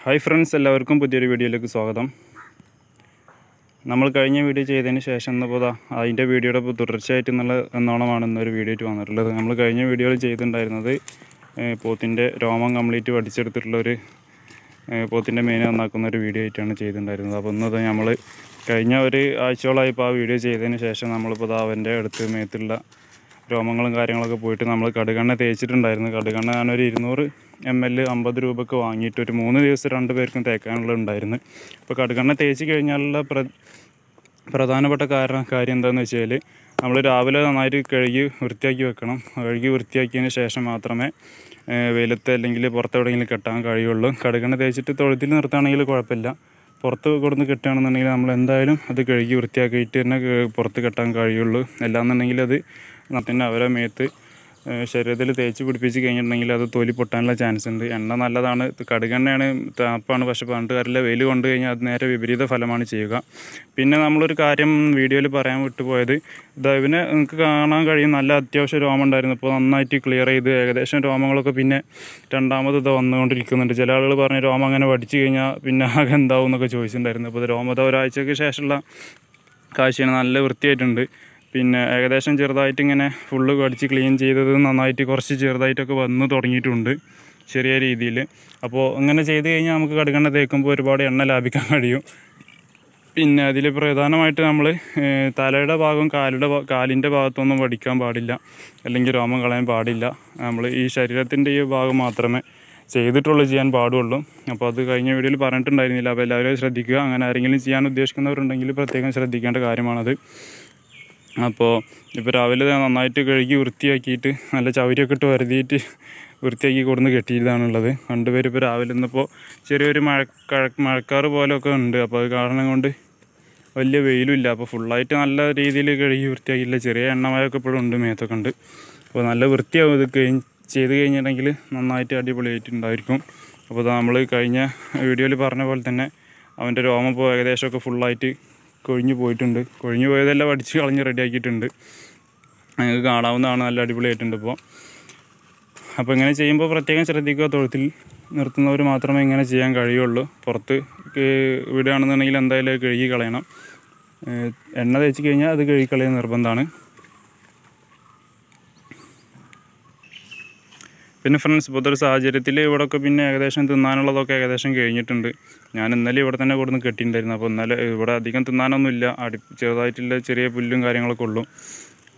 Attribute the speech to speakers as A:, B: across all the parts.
A: Hi friends, എല്ലാവർക്കും പുതിയൊരു വീഡിയോയിലേക്ക് സ്വാഗതം. നമ്മൾ കഴിഞ്ഞ വീഡിയോ ചെയ്തതിന് ശേഷം ഇന്നിപ്പോൾ അതിൻ്റെ വീഡിയോയുടെ തുടർച്ചയായിട്ട് എന്നോണമാണ് ഇന്നൊരു വീഡിയോ ആയിട്ട് വന്നിട്ടുള്ളത്. നമ്മൾ കഴിഞ്ഞ വീഡിയോയിൽ ചെയ്തിട്ടുണ്ടായിരുന്നത് പോത്തിൻ്റെ രോമം കംപ്ലീറ്റ് വടിച്ചെടുത്തിട്ടുള്ളൊരു പോത്തിൻ്റെ മെയിൻ നന്നാക്കുന്ന ഒരു വീഡിയോ ആയിട്ടാണ് ചെയ്തിട്ടുണ്ടായിരുന്നത്. അപ്പോൾ ഇന്നത് നമ്മൾ കഴിഞ്ഞ ഒരു ആഴ്ചയോളമായിപ്പോൾ ആ വീഡിയോ ചെയ്തതിന് ശേഷം നമ്മളിപ്പോൾ അവൻ്റെ അടുത്ത് മേത്തുള്ള രോമങ്ങളും കാര്യങ്ങളൊക്കെ പോയിട്ട് നമ്മൾ കടുകെണ്ണ തേച്ചിട്ടുണ്ടായിരുന്നു. കടുകെണ്ണ ഞാനൊരു 200 ml 50 രൂപയ്ക്ക് വാങ്ങിയിട്ട് ഒരു 3 ദിവസം 2 പേർക്കും തേക്കാനുള്ള ഉണ്ടായിരുന്നു. അപ്പോൾ കടുകെണ്ണ തേച്ച് കഴിഞ്ഞാലുള്ള പ്രധാനപ്പെട്ട കാര്യം എന്താണെന്ന് വെച്ചാൽ നമ്മൾ രാവിലെ നന്നായിട്ട് കഴുകി വൃത്തിയാക്കി വെക്കണം. കഴുകി വൃത്തിയാക്കിയതിന് ശേഷം മാത്രമേ വെയിലത്ത് അല്ലെങ്കിൽ പുറത്തെവിടെയെങ്കിലും കെട്ടാൻ കഴിയുള്ളൂ. കടുകെണ്ണ തേച്ചിട്ട് തൊഴുത്തിൽ നിർത്തുകയാണെങ്കിൽ കുഴപ്പമില്ല. പുറത്ത് കൊടുന്ന് കെട്ടുകയാണെന്നുണ്ടെങ്കിൽ നമ്മൾ എന്തായാലും അത് കഴുകി വൃത്തിയാക്കിയിട്ട് തന്നെ പുറത്ത് കെട്ടാൻ കഴിയുള്ളൂ. അല്ലാന്നുണ്ടെങ്കിൽ അത് പിന്നെ അവരെ മേത്ത് ശരീരത്തിൽ തേച്ച് പിടിപ്പിച്ച് കഴിഞ്ഞിട്ടുണ്ടെങ്കിൽ അത് തൊലി പൊട്ടാനുള്ള ചാൻസ് ഉണ്ട്. എണ്ണ നല്ലതാണ്, കടുകെണ്ണയാണ് താപ്പാണ്, പക്ഷേ പണ്ടുകാരിലെ വെയിൽ കൊണ്ടു കഴിഞ്ഞാൽ അത് നേരെ വിപരീത ഫലമാണ് ചെയ്യുക. പിന്നെ നമ്മളൊരു കാര്യം വീഡിയോയിൽ പറയാൻ വിട്ടുപോയത്, ഇതിനെ നിങ്ങൾക്ക് കാണാൻ കഴിയും നല്ല അത്യാവശ്യം രോമം ഉണ്ടായിരുന്നു. ഇപ്പോൾ നന്നായിട്ട് ക്ലിയർ ചെയ്ത് ഏകദേശം രോമങ്ങളൊക്കെ പിന്നെ രണ്ടാമത് വന്നുകൊണ്ടിരിക്കുന്നുണ്ട്. ചില ആളുകൾ പറഞ്ഞ് രോമം അങ്ങനെ വടിച്ചു കഴിഞ്ഞാൽ പിന്നെ ആകെ എന്താവും എന്നൊക്കെ ചോദിച്ചിട്ടുണ്ടായിരുന്നു. അപ്പോൾ രോമത ഒരാഴ്ചയ്ക്ക് ശേഷമുള്ള കാഴ്ചയാണ്. നല്ല വൃത്തിയായിട്ടുണ്ട്. പിന്നെ ഏകദേശം ചെറുതായിട്ട് ഇങ്ങനെ ഫുള്ള് കടിച്ച് ക്ലീൻ ചെയ്തത് നന്നായിട്ട് കുറച്ച് ചെറുതായിട്ടൊക്കെ വന്ന് തുടങ്ങിയിട്ടുണ്ട് ചെറിയ രീതിയിൽ. അപ്പോൾ അങ്ങനെ ചെയ്ത് കഴിഞ്ഞാൽ നമുക്ക് കടുകെണ്ണ തേക്കുമ്പോൾ ഒരുപാട് എണ്ണ ലാഭിക്കാൻ കഴിയും. പിന്നെ അതിൽ പ്രധാനമായിട്ട് നമ്മൾ തലയുടെ ഭാഗം കാലിൻ്റെ ഭാഗത്തൊന്നും വടിക്കാൻ പാടില്ല, അല്ലെങ്കിൽ രോമം കളയാൻ പാടില്ല. നമ്മൾ ഈ ശരീരത്തിൻ്റെ ഈ ഭാഗം മാത്രമേ ചെയ്യാൻ പാടുള്ളൂ. അപ്പോൾ അത് കഴിഞ്ഞ വീഡിയോയിൽ പറഞ്ഞിട്ടുണ്ടായിരുന്നില്ല. അപ്പോൾ എല്ലാവരും ശ്രദ്ധിക്കുക. അങ്ങനെ ആരെങ്കിലും ചെയ്യാൻ ഉദ്ദേശിക്കുന്നവരുണ്ടെങ്കിൽ പ്രത്യേകം ശ്രദ്ധിക്കേണ്ട കാര്യമാണത്. അപ്പോൾ ഇപ്പോൾ രാവിലെ നന്നായിട്ട് കഴുകി വൃത്തിയാക്കിയിട്ട് നല്ല ചവരിയൊക്കെ ഇട്ട് വരുതിയിട്ട് വൃത്തിയാക്കി കൊടുന്ന് കെട്ടിയതാണുള്ളത്. രണ്ടുപേരും രാവിലെ ഇന്നിപ്പോൾ ചെറിയൊരു മഴക്കാറ് പോലെയൊക്കെ ഉണ്ട്. അപ്പോൾ അത് കാരണം കൊണ്ട് വലിയ വെയിലുമില്ല. അപ്പോൾ ഫുള്ളായിട്ട് നല്ല രീതിയിൽ കഴുകി വൃത്തിയാക്കിയില്ല. ചെറിയ എണ്ണമയൊക്കെ ഇപ്പോഴും ഉണ്ട്, മേത്തൊക്കെ ഉണ്ട്. അപ്പോൾ നല്ല വൃത്തിയാവും ഇത് ചെയ്ത് കഴിഞ്ഞിട്ടുണ്ടെങ്കിൽ നന്നായിട്ട് അടിപൊളിയായിട്ടുണ്ടായിരിക്കും. അപ്പോൾ നമ്മൾ കഴിഞ്ഞ വീഡിയോയിൽ പറഞ്ഞ പോലെ തന്നെ അവൻ്റെ രോമം ഇപ്പോൾ ഏകദേശമൊക്കെ ഫുള്ളായിട്ട് കൊഴിഞ്ഞു പോയിട്ടുണ്ട്. കൊഴിഞ്ഞു പോയതെല്ലാം അടിച്ച് കളഞ്ഞ് റെഡിയാക്കിയിട്ടുണ്ട്. നിങ്ങൾക്ക് കാണാവുന്നതാണ്. നല്ല അടിപൊളിയായിട്ടുണ്ട് ഇപ്പോൾ. അപ്പോൾ ഇങ്ങനെ ചെയ്യുമ്പോൾ പ്രത്യേകം ശ്രദ്ധിക്കുക. തൊഴുത്തിൽ നിർത്തുന്നവർ മാത്രമേ ഇങ്ങനെ ചെയ്യാൻ കഴിയുള്ളൂ. പുറത്ത് വിടുകയാണെന്നുണ്ടെങ്കിൽ എന്തായാലും കഴുകി കളയണം. എണ്ണ തേച്ച് കഴിഞ്ഞാൽ അത് കഴുകി കളയുന്ന നിർബന്ധമാണ്. പിന്നെ ഫ്രണ്ട്സ്, ഇപ്പോഴത്തെ ഒരു സാഹചര്യത്തിൽ ഇവിടെയൊക്കെ പിന്നെ ഏകദേശം തിന്നാനുള്ളതൊക്കെ ഏകദേശം കഴിഞ്ഞിട്ടുണ്ട്. ഞാൻ ഇന്നലെ ഇവിടെ തന്നെ കൊടുന്ന് കെട്ടിയിട്ടുണ്ടായിരുന്നു. അപ്പോൾ ഇന്നലെ ഇവിടെ അധികം തിന്നാനൊന്നുമില്ല. ചെറുതായിട്ടുള്ള ചെറിയ പുല്ലും കാര്യങ്ങളൊക്കെ ഉള്ളൂ.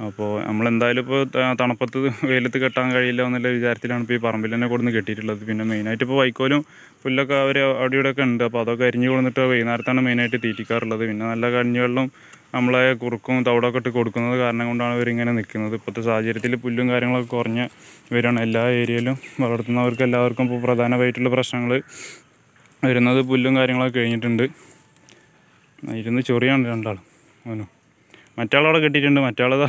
A: അപ്പോൾ നമ്മളെന്തായാലും ഇപ്പോൾ തണുപ്പത്ത് വെയിലത്ത് കെട്ടാൻ കഴിയില്ല എന്നുള്ള വിചാരത്തിലാണ് ഇപ്പോൾ ഈ പറമ്പിൽ തന്നെ കൊടുന്ന് കെട്ടിയിട്ടുള്ളത്. പിന്നെ മെയിനായിട്ട് ഇപ്പോൾ വൈക്കോലും പുല്ലൊക്കെ അവർ അവിടെ ഇവിടെയൊക്കെ ഉണ്ട്. അപ്പോൾ അതൊക്കെ അരിഞ്ഞ് കൊടുത്തിട്ട് വൈകുന്നേരത്താണ് മെയിനായിട്ട് തീറ്റിക്കാറുള്ളത്. പിന്നെ നല്ല കഞ്ഞിവെള്ളം നമ്മളെ കുറുക്കും തവിടൊക്കെ ഇട്ട് കൊടുക്കുന്നത് കാരണം കൊണ്ടാണ് ഇവരിങ്ങനെ നിൽക്കുന്നത്. ഇപ്പോഴത്തെ സാഹചര്യത്തിൽ പുല്ലും കാര്യങ്ങളൊക്കെ കുറഞ്ഞ് വരികയാണ്. എല്ലാ ഏരിയയിലും വളർത്തുന്നവർക്ക് എല്ലാവർക്കും ഇപ്പോൾ പ്രധാനമായിട്ടുള്ള പ്രശ്നങ്ങൾ വരുന്നത് പുല്ലും കാര്യങ്ങളൊക്കെ കഴിഞ്ഞിട്ടുണ്ട്. ഇരുന്ന് ചൊറിയാണ് രണ്ടാളും. അവനും മറ്റാളവിടെ കെട്ടിയിട്ടുണ്ട്. മറ്റാളതാ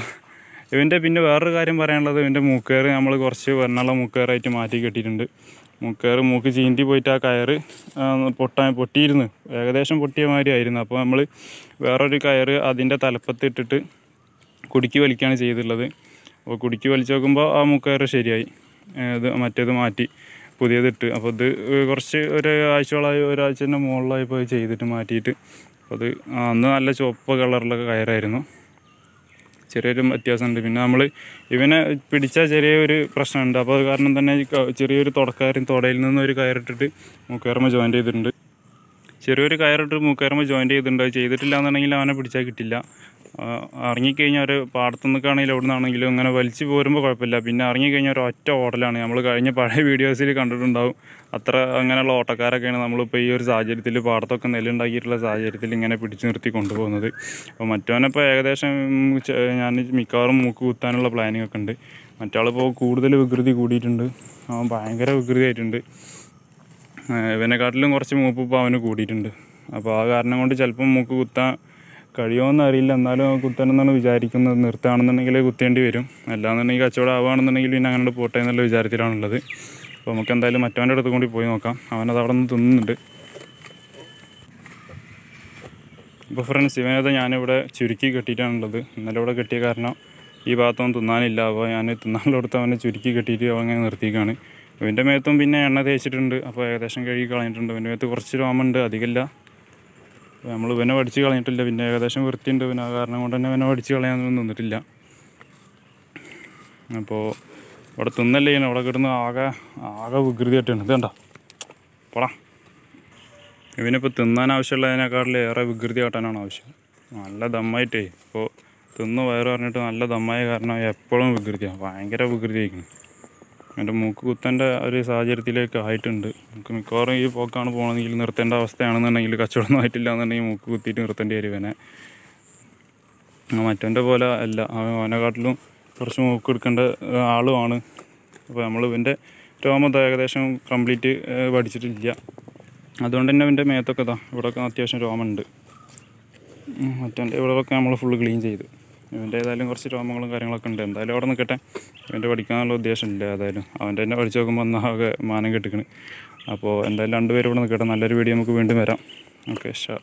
A: ഇവൻ്റെ. പിന്നെ വേറൊരു കാര്യം പറയാനുള്ളത്, ഇവൻ്റെ മൂക്കേറ് നമ്മൾ കുറച്ച് വെണ്ണുള്ള മൂക്കേറായിട്ട് മാറ്റി കെട്ടിയിട്ടുണ്ട്. മൂക്ക് ചീന്തി പോയിട്ട് ആ കയറ് പൊട്ടിയിരുന്നു. ഏകദേശം പൊട്ടിയ മാതിരി ആയിരുന്നു. അപ്പോൾ നമ്മൾ വേറൊരു കയറ് അതിൻ്റെ തലപ്പത്ത് ഇട്ടിട്ട് കുടുക്കി വലിക്കുകയാണ് ചെയ്തിട്ടുള്ളത്. അപ്പോൾ കുടുക്കി വലിച്ച് നോക്കുമ്പോൾ ആ മൂക്കയറ് ശരിയായി. മറ്റേത് മാറ്റി പുതിയതിട്ട്. അപ്പോൾ ഇത് കുറച്ച് ഒരാഴ്ചൻ്റെ മുകളിലായിപ്പോൾ ചെയ്തിട്ട് മാറ്റിയിട്ട്. അപ്പോൾ അത് അന്ന് നല്ല ചുവപ്പ് കളറിലൊക്കെ കയറായിരുന്നു. ചെറിയൊരു വ്യത്യാസമുണ്ട്. പിന്നെ നമ്മൾ ഇവനെ പിടിച്ച ചെറിയൊരു പ്രശ്നമുണ്ട്. അപ്പോൾ അത് കാരണം തന്നെ ചെറിയൊരു തുടയിൽ നിന്ന് ഒരു കയറിട്ടിട്ട് മൂക്കയറുമ്പോൾ ജോയിൻ്റ് ചെയ്തിട്ടുണ്ട്. ചെറിയൊരു കയറിട്ട് മൂക്കയറുമ്പോൾ ജോയിൻ്റ് ചെയ്തിട്ടുണ്ട്. അത് ചെയ്തിട്ടില്ല എന്നുണ്ടെങ്കിൽ അവനെ പിടിച്ചാൽ കിട്ടില്ല. ഇറങ്ങിക്കഴിഞ്ഞാൽ ഒരു പാടത്തു നിൽക്കുകയാണെങ്കിലും എവിടെ നിന്നാണെങ്കിലും അങ്ങനെ വലിച്ചു പോരുമ്പോൾ കുഴപ്പമില്ല. പിന്നെ ഇറങ്ങിക്കഴിഞ്ഞാൽ ഒരു ഒറ്റ ഓടലാണ്. നമ്മൾ കഴിഞ്ഞ പഴയ വീഡിയോസിൽ കണ്ടിട്ടുണ്ടാവും. അങ്ങനെയുള്ള ഓട്ടക്കാരൊക്കെയാണ് നമ്മളിപ്പോൾ ഈ ഒരു സാഹചര്യത്തിൽ പാടത്തൊക്കെ നെല്ലുണ്ടാക്കിയിട്ടുള്ള സാഹചര്യത്തിൽ ഇങ്ങനെ പിടിച്ചു നിർത്തി കൊണ്ടുപോകുന്നത്. അപ്പോൾ മറ്റവനിപ്പോൾ ഏകദേശം ഞാൻ മിക്കവാറും മൂക്ക് കുത്താനുള്ള പ്ലാനിങ് ഒക്കെ ഉണ്ട്. മറ്റാളിപ്പോൾ കൂടുതൽ വികൃതി കൂടിയിട്ടുണ്ട്. അവൻ ഭയങ്കര വികൃതി ആയിട്ടുണ്ട്. ഇവനെക്കാട്ടിലും കുറച്ച് മൂപ്പ് ഇപ്പോൾ അവന് കൂടിയിട്ടുണ്ട്. അപ്പോൾ ആ കാരണം കൊണ്ട് ചിലപ്പം മൂക്ക് കുത്താൻ കഴിയുമെന്ന് അറിയില്ല. എന്നാലും കുത്തണമെന്നാണ് വിചാരിക്കുന്നത്. നിർത്തുകയാണെന്നുണ്ടെങ്കിൽ കുത്തേണ്ടി വരും. അല്ലാന്നുണ്ടെങ്കിൽ കച്ചവടം ആവുകയാണെന്നുണ്ടെങ്കിൽ പിന്നെ അങ്ങനെ പോട്ടെ എന്നുള്ള വിചാരത്തിലാണുള്ളത്. അപ്പോൾ നമുക്ക് എന്തായാലും മറ്റവൻ്റെ അടുത്ത് കൂടി പോയി നോക്കാം. അവനത് അവിടെ നിന്ന് തിന്നുന്നുണ്ട്. ഇപ്പോൾ ഫ്രണ്ട്സ്, ഇവനത് ഞാനിവിടെ ചുരുക്കി കെട്ടിയിട്ടാണുള്ളത്. ഇന്നലെ ഇവിടെ കെട്ടിയ കാരണം ഈ ഭാഗത്തൊന്നും തിന്നാനില്ല. അപ്പോൾ ഞാൻ തിന്നാനുള്ള അടുത്ത് അവനെ ചുരുക്കി കെട്ടിയിട്ട് അവൻ അങ്ങനെ നിർത്തിയിരിക്കുകയാണ്. ഇവൻ്റെ മേത്തും പിന്നെ എണ്ണ തേച്ചിട്ടുണ്ട്. അപ്പോൾ ഏകദേശം കഴുകി കളഞ്ഞിട്ടുണ്ട്. ഇവൻ്റെ മേത്ത് കുറച്ച് രോമമുണ്ട്, അധികമില്ല. അപ്പോൾ നമ്മൾ ഇവനെ പഠിച്ച് കളഞ്ഞിട്ടില്ല. പിന്നെ ഏകദേശം വൃത്തിയുണ്ട്. പിന്നെ ആ കാരണം കൊണ്ട് തന്നെ ഇവനെ പഠിച്ച് കളയാനൊന്നും നിന്നിട്ടില്ല. അപ്പോൾ ഇവിടെ തിന്നല്ലേ ചെയ്യണം. ഇവിടെ കിടന്ന് ആകെ വികൃതിയായിട്ടാണ്. ഇത് കണ്ടോ പോടാ. ഇവനിപ്പോൾ തിന്നാൻ ആവശ്യമുള്ളതിനേക്കാളിലേറെ വികൃതി കാട്ടാനാണ് ആവശ്യം. നല്ല ദമ്മായിട്ടേ ഇപ്പോൾ തിന്ന് വയറ് പറഞ്ഞിട്ട് നല്ല ദമ്മായ കാരണം എപ്പോഴും വികൃതിയാണ്, ഭയങ്കര വികൃതി ആയിരിക്കണം. എൻ്റെ മൂക്ക് കുത്തേണ്ട ഒരു സാഹചര്യത്തിലേക്ക് ആയിട്ടുണ്ട്. നമുക്ക് മിക്കവാറും ഈ പോക്കാണ് പോകണമെങ്കിൽ നിർത്തേണ്ട അവസ്ഥയാണെന്നുണ്ടെങ്കിൽ, കച്ചവടമൊന്നും ആയിട്ടില്ല എന്നുണ്ടെങ്കിൽ മൂക്ക് കുത്തിയിട്ട് നിർത്തേണ്ടി വരും ഇവനെ. മറ്റവൻ്റെ പോലെ അല്ല, അവനെക്കാട്ടിലും കുറച്ച് മൂക്ക് എടുക്കേണ്ട ആളുമാണ്. അപ്പോൾ നമ്മൾ ഇവൻ്റെ രോമം ഏകദേശം കംപ്ലീറ്റ് പഠിച്ചിട്ടില്ല. അതുകൊണ്ട് തന്നെ ഇവൻ്റെ മേത്തൊക്കെ ഇവിടെയൊക്കെ അത്യാവശ്യം രോമമുണ്ട്. മറ്റവൻ്റെ ഇവിടെയൊക്കെ നമ്മൾ ഫുള്ള് ക്ലീൻ ചെയ്ത്. ഇവൻ്റെ ഏതായാലും കുറച്ച് രോമങ്ങളും കാര്യങ്ങളൊക്കെ ഉണ്ട്. എന്തായാലും അവിടെ നിൽക്കട്ടെ. ഇവൻ്റെ പഠിക്കാനുള്ള ഉദ്ദേശമില്ല. ഏതായാലും അവൻ്റെ തന്നെ പഠിച്ച് നോക്കുമ്പോൾ ഒന്നാകെ മാനം കെട്ടിക്കണ്. അപ്പോൾ എന്തായാലും രണ്ടുപേരും ഇവിടെ നിൽക്കട്ടെ. നല്ലൊരു വീഡിയോ നമുക്ക് വീണ്ടും വരാം. ഓക്കെ, ഷാ.